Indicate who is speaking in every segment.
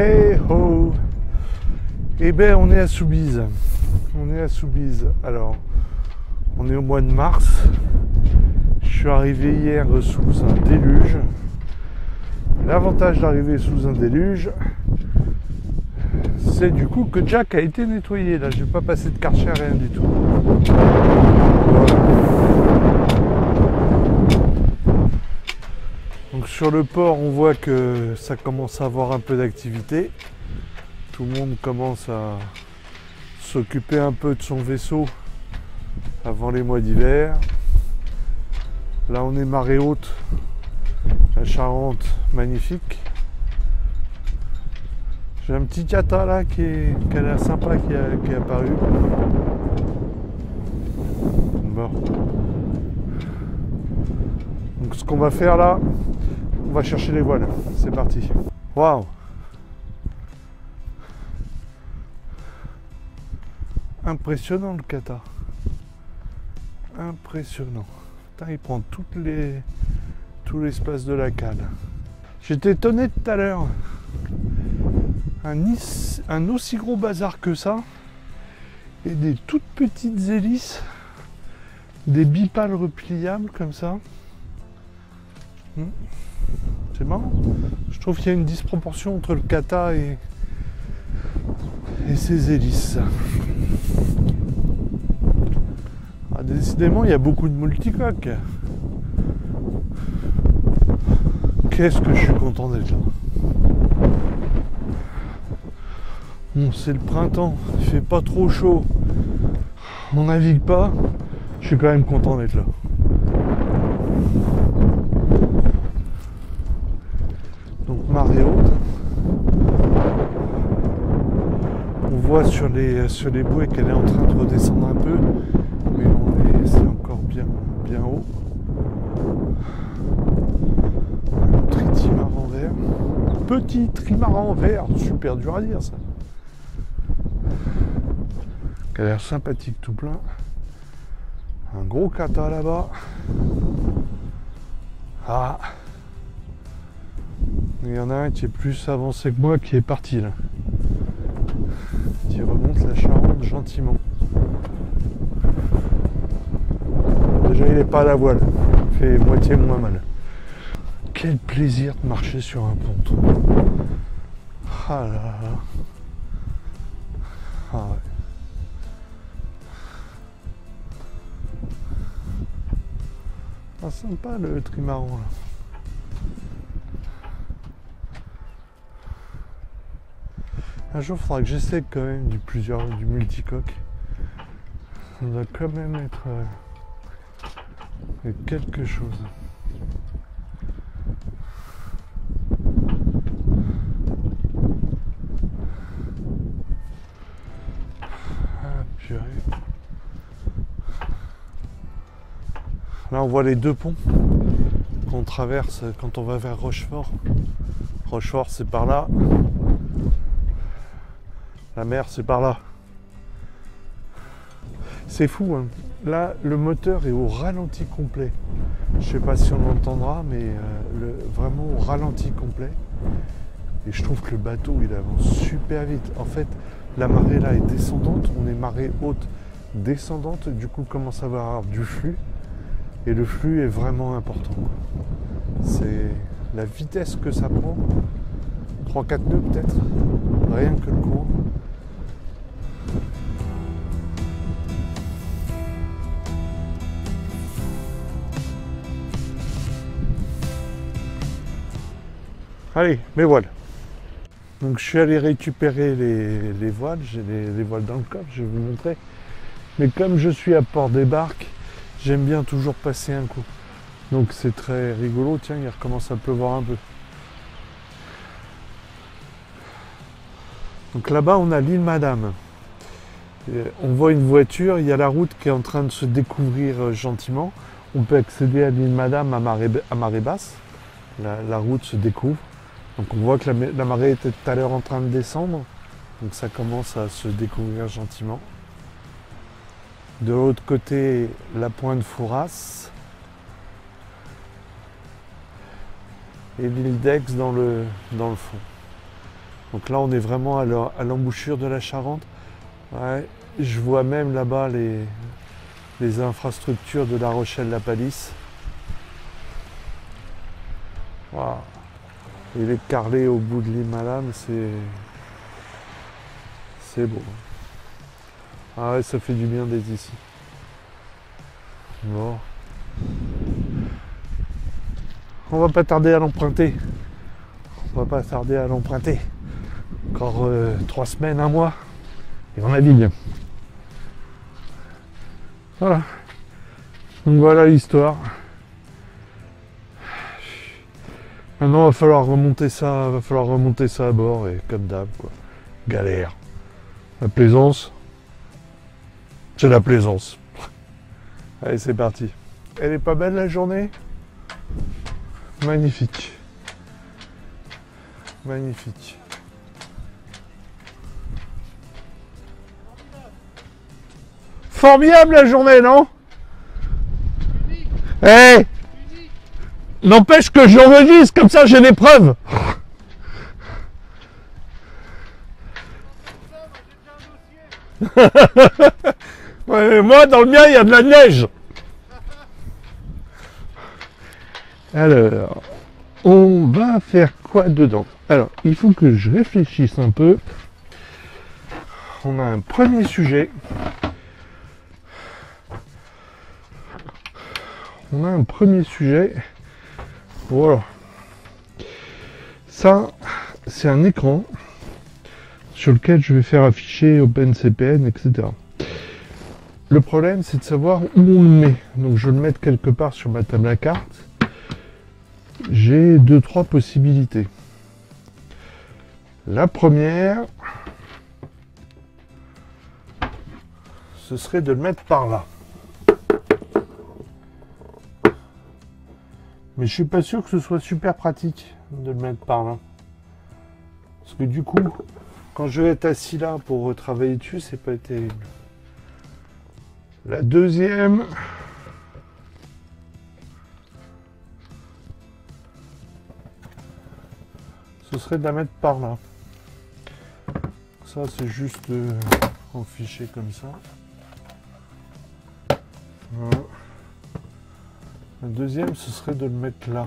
Speaker 1: Hey ho! Eh ben, on est à Soubise. On est à Soubise. Alors, on est au mois de mars. Je suis arrivé hier sous un déluge. L'avantage d'arriver sous un déluge, c'est du coup que Jack a été nettoyé. Là, je vais pas passer de Karcher, rien du tout. Voilà. Donc sur le port, on voit que ça commence à avoir un peu d'activité. Tout le monde commence à s'occuper un peu de son vaisseau avant les mois d'hiver. Là, on est marée haute. La Charente, magnifique. J'ai un petit kata là qui a l'air sympa qui est apparu. Bon. Donc ce qu'on va faire là, on va chercher les voiles. C'est parti. Waouh! Impressionnant le kata. Impressionnant. Putain, il prend tout l'espace de la cale. J'étais étonné tout à l'heure. Un aussi gros bazar que ça. Et des toutes petites hélices. Des bipales repliables comme ça. C'est marrant. Je trouve qu'il y a une disproportion entre le kata et ses hélices. Ah, décidément, il y a beaucoup de multicoques. Qu'est-ce que je suis content d'être là. Bon, c'est le printemps, il fait pas trop chaud. On navigue pas. Je suis quand même content d'être là. Donc marée haute. On voit sur les bouées qu'elle est en train de redescendre un peu. Mais c'est encore bien haut. Un trimaran vert. Petit trimaran vert, super dur à dire ça. Qui a l'air sympathique tout plein. Un gros kata là-bas. Ah. Il y en a un qui est plus avancé que moi qui est parti là. Qui remonte la Charente gentiment. Déjà il n'est pas à la voile. Il fait moitié moins mal. Quel plaisir de marcher sur un ponton. Ah là là. Ah ouais. Ah, sympa le trimaran là. Un jour il faudra que j'essaie quand même du multicoque. Ça doit quand même être quelque chose. Ah purée. Là on voit les deux ponts qu'on traverse quand on va vers Rochefort. Rochefort c'est par là. La mer c'est par là. C'est fou hein. Là le moteur est au ralenti complet. Je sais pas si on l'entendra mais vraiment au ralenti complet. Et je trouve que le bateau il avance super vite. En fait la marée là est descendante. On est marée haute descendante. Du coup commence à avoir du flux. Et le flux est vraiment important. C'est la vitesse que ça prend. 3-4 nœuds peut-être. Rien que le courant. Allez, mes voiles. Donc je suis allé récupérer les voiles. J'ai les voiles dans le coffre, je vais vous montrer. Mais comme je suis à Port-des-Barques, j'aime bien toujours passer un coup. Donc c'est très rigolo. Tiens, il recommence à pleuvoir un peu. Donc là-bas, on a l'île Madame. On voit une voiture, il y a la route qui est en train de se découvrir gentiment. On peut accéder à l'île Madame à marée basse. La route se découvre. Donc on voit que la marée était tout à l'heure en train de descendre. Donc ça commence à se découvrir gentiment. De l'autre côté, la pointe Fouras. Et l'île d'Aix dans le fond. Donc là, on est vraiment à l'embouchure de la Charente. Ouais, je vois même là-bas les infrastructures de La Rochelle-la-Palisse. Wow. Et les carrelés au bout de l'Himalaya, c'est beau. Ah ouais, ça fait du bien d'être ici. Bon. On va pas tarder à l'emprunter. Encore 3 semaines, 1 mois. Et on navigue. Voilà. Donc voilà l'histoire. Maintenant, va falloir remonter ça à bord et comme d'hab, quoi. Galère. La plaisance, c'est la plaisance. Allez, c'est parti. Elle est pas belle la journée? Magnifique. Magnifique. Formidable la journée, non? Eh hey, n'empêche que j'enregistre, comme ça j'ai des preuves. Ouais, mais moi, dans le mien, il y a de la neige. Alors, on va faire quoi dedans? Alors, il faut que je réfléchisse un peu. On a un premier sujet. Voilà. Ça, c'est un écran sur lequel je vais faire afficher OpenCPN, etc. Le problème, c'est de savoir où on le met. Donc, je vais le mettre quelque part sur ma table à cartes. J'ai 2-3 possibilités. La première, ce serait de le mettre par là. Mais je suis pas sûr que ce soit super pratique de le mettre par là. Parce que du coup, quand je vais être assis là pour travailler dessus, c'est pas terrible. La deuxième, ce serait de la mettre par là. Ça, c'est juste en fichier comme ça. Voilà. La deuxième, ce serait de le mettre là.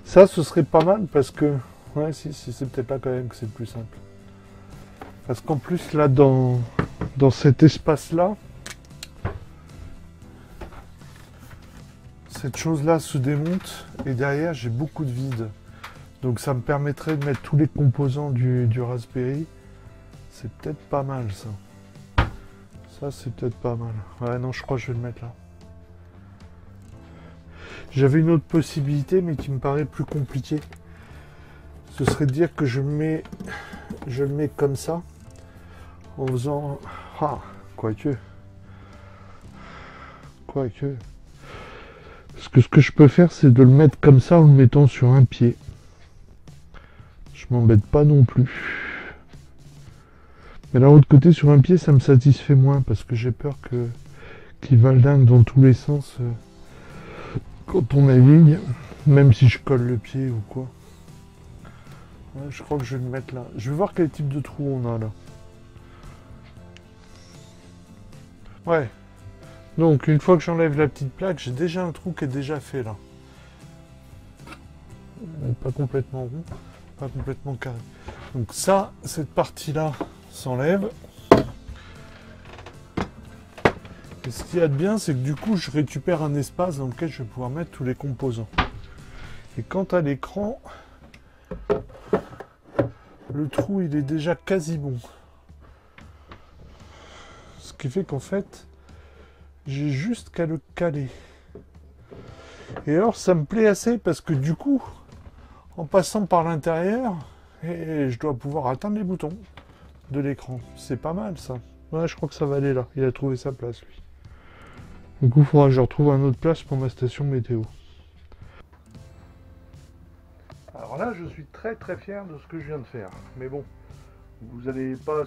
Speaker 1: Ça, ce serait pas mal parce que... Ouais, si c'est peut-être là quand même que c'est le plus simple. Parce qu'en plus, là, dans cet espace-là, cette chose-là se démonte et derrière, j'ai beaucoup de vide. Donc ça me permettrait de mettre tous les composants du Raspberry. C'est peut-être pas mal, ça. Ça, c'est peut-être pas mal. Ouais, non, je crois que je vais le mettre là. J'avais une autre possibilité, mais qui me paraît plus compliquée. Ce serait de dire que je le mets comme ça, en faisant... Ah, quoique. Parce que ce que je peux faire, c'est de le mettre comme ça, en le mettant sur un pied. Je m'embête pas non plus. Mais d'un autre côté, sur un pied, ça me satisfait moins, parce que j'ai peur qu'il valdingue dans tous les sens quand on navigue, même si je colle le pied ou quoi. Ouais, je crois que je vais le mettre là. Je vais voir quel type de trou on a là. Ouais. Donc, une fois que j'enlève la petite plaque, j'ai déjà un trou qui est déjà fait là. Pas complètement rond, pas complètement carré. Donc ça, cette partie-là s'enlève. Et ce qu'il y a de bien, c'est que du coup, je récupère un espace dans lequel je vais pouvoir mettre tous les composants. Et quant à l'écran, le trou, il est déjà quasi bon. Ce qui fait qu'en fait, j'ai juste qu'à le caler. Et alors, ça me plaît assez parce que du coup, en passant par l'intérieur, et je dois pouvoir atteindre les boutons de l'écran. C'est pas mal, ça. Ouais, je crois que ça va aller là. Il a trouvé sa place, lui. Du coup, il faudra que je retrouve une autre place pour ma station météo. Alors là, je suis très très fier de ce que je viens de faire. Mais bon, vous n'allez pas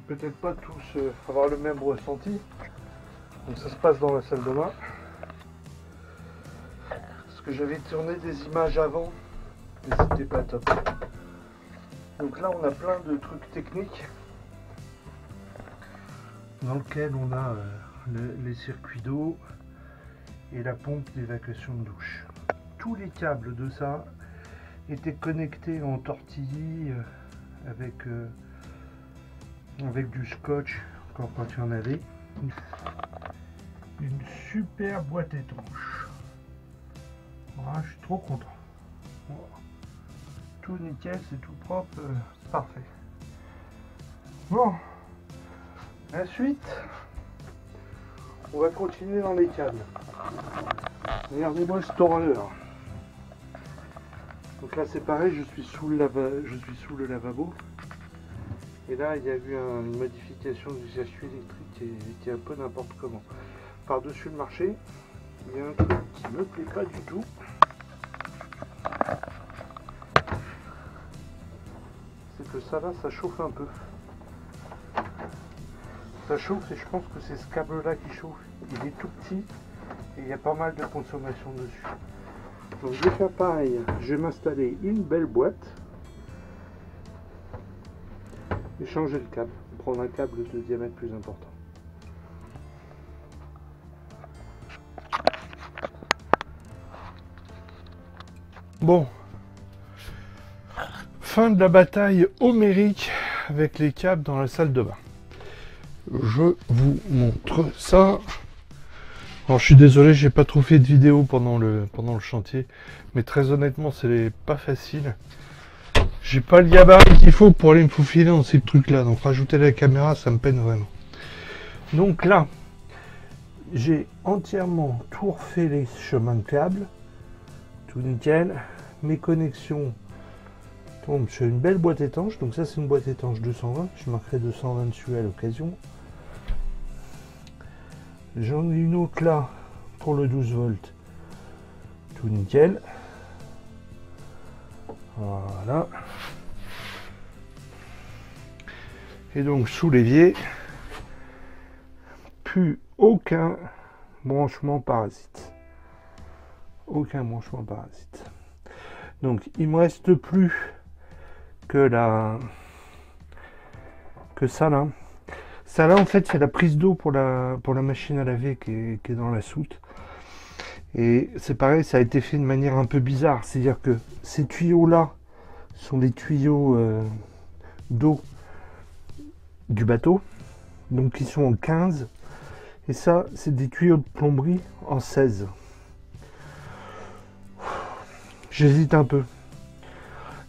Speaker 1: peut-être pas tous avoir le même ressenti. Donc ça se passe dans la salle de bain. Parce que j'avais tourné des images avant et c'était pas top. Donc là on a plein de trucs techniques dans lequel on a les circuits d'eau et la pompe d'évacuation de douche. Tous les câbles de ça étaient connectés en tortillis avec du scotch quand il y en avait. Une super boîte étanche. Voilà, je suis trop content. Voilà. Tout nickel, c'est tout propre, parfait. Bon, la suite, on va continuer dans les câbles. Regardez-moi cette horreur. Donc là c'est pareil, je suis sous le lavabo. Et là il y a eu une modification du circuit électrique qui est un peu n'importe comment. Par-dessus le marché, il y a un truc qui ne me plaît pas du tout. C'est que ça là, ça chauffe un peu. Ça chauffe et je pense que c'est ce câble là qui chauffe. Il est tout petit et il y a pas mal de consommation dessus. Donc je vais faire pareil, je vais m'installer une belle boîte et changer le câble, prendre un câble de diamètre plus important. Bon, fin de la bataille homérique avec les câbles dans la salle de bain. Je vous montre ça. Alors je suis désolé, j'ai pas trop fait de vidéo pendant le chantier, mais très honnêtement c'est pas facile. J'ai pas le gabarit qu'il faut pour aller me faufiler dans ces trucs là, donc rajouter la caméra ça me peine vraiment. Donc là, j'ai entièrement tout refait les chemins de câbles, tout nickel. Mes connexions tombent sur une belle boîte étanche, donc ça c'est une boîte étanche 220, je marquerai 220 dessus à l'occasion. J'en ai une autre là pour le 12 volts, tout nickel. Voilà. Et donc sous l'évier, plus aucun branchement parasite. Aucun branchement parasite. Donc il me reste plus que ça là. Ça là en fait c'est la prise d'eau pour la machine à laver qui est dans la soute. Et c'est pareil, ça a été fait de manière un peu bizarre. C'est-à-dire que ces tuyaux là sont des tuyaux d'eau du bateau. Donc ils sont en 15. Et ça c'est des tuyaux de plomberie en 16. J'hésite un peu.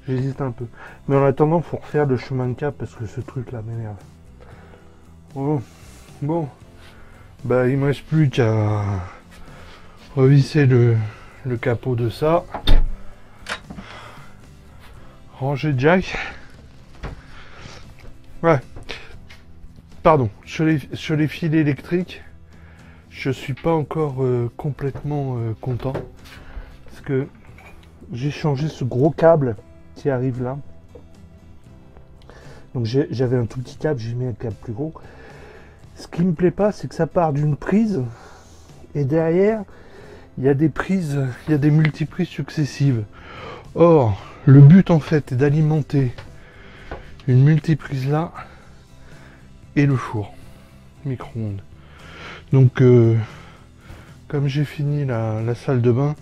Speaker 1: Mais en attendant, il faut refaire le chemin de câble parce que ce truc là m'énerve. Bon. Bah il me reste plus qu'à revisser le capot de ça. Ranger jack. Ouais. Pardon. Sur les fils électriques, je suis pas encore complètement content. Parce que j'ai changé ce gros câble qui arrive là. Donc j'avais un tout petit câble, j'ai mis un câble plus gros. Ce qui me plaît pas, c'est que ça part d'une prise et derrière il y a des prises, il y a des multiprises successives. Or, le but en fait est d'alimenter une multiprise là et le four micro-ondes. Donc comme j'ai fini la salle de bain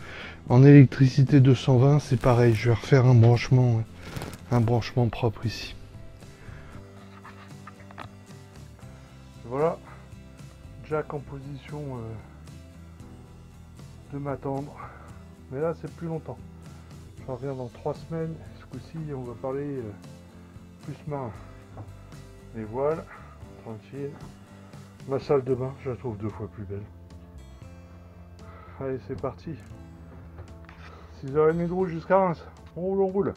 Speaker 1: en électricité 220, c'est pareil, je vais refaire un branchement propre ici. Voilà, jack en position de m'attendre, mais là c'est plus longtemps. Je reviens dans 3 semaines, ce coup-ci on va parler plus marin. Les voiles, tranquille. Ma salle de bain, je la trouve 2 fois plus belle. Allez, c'est parti. 6h30 de route jusqu'à Reims. On roule.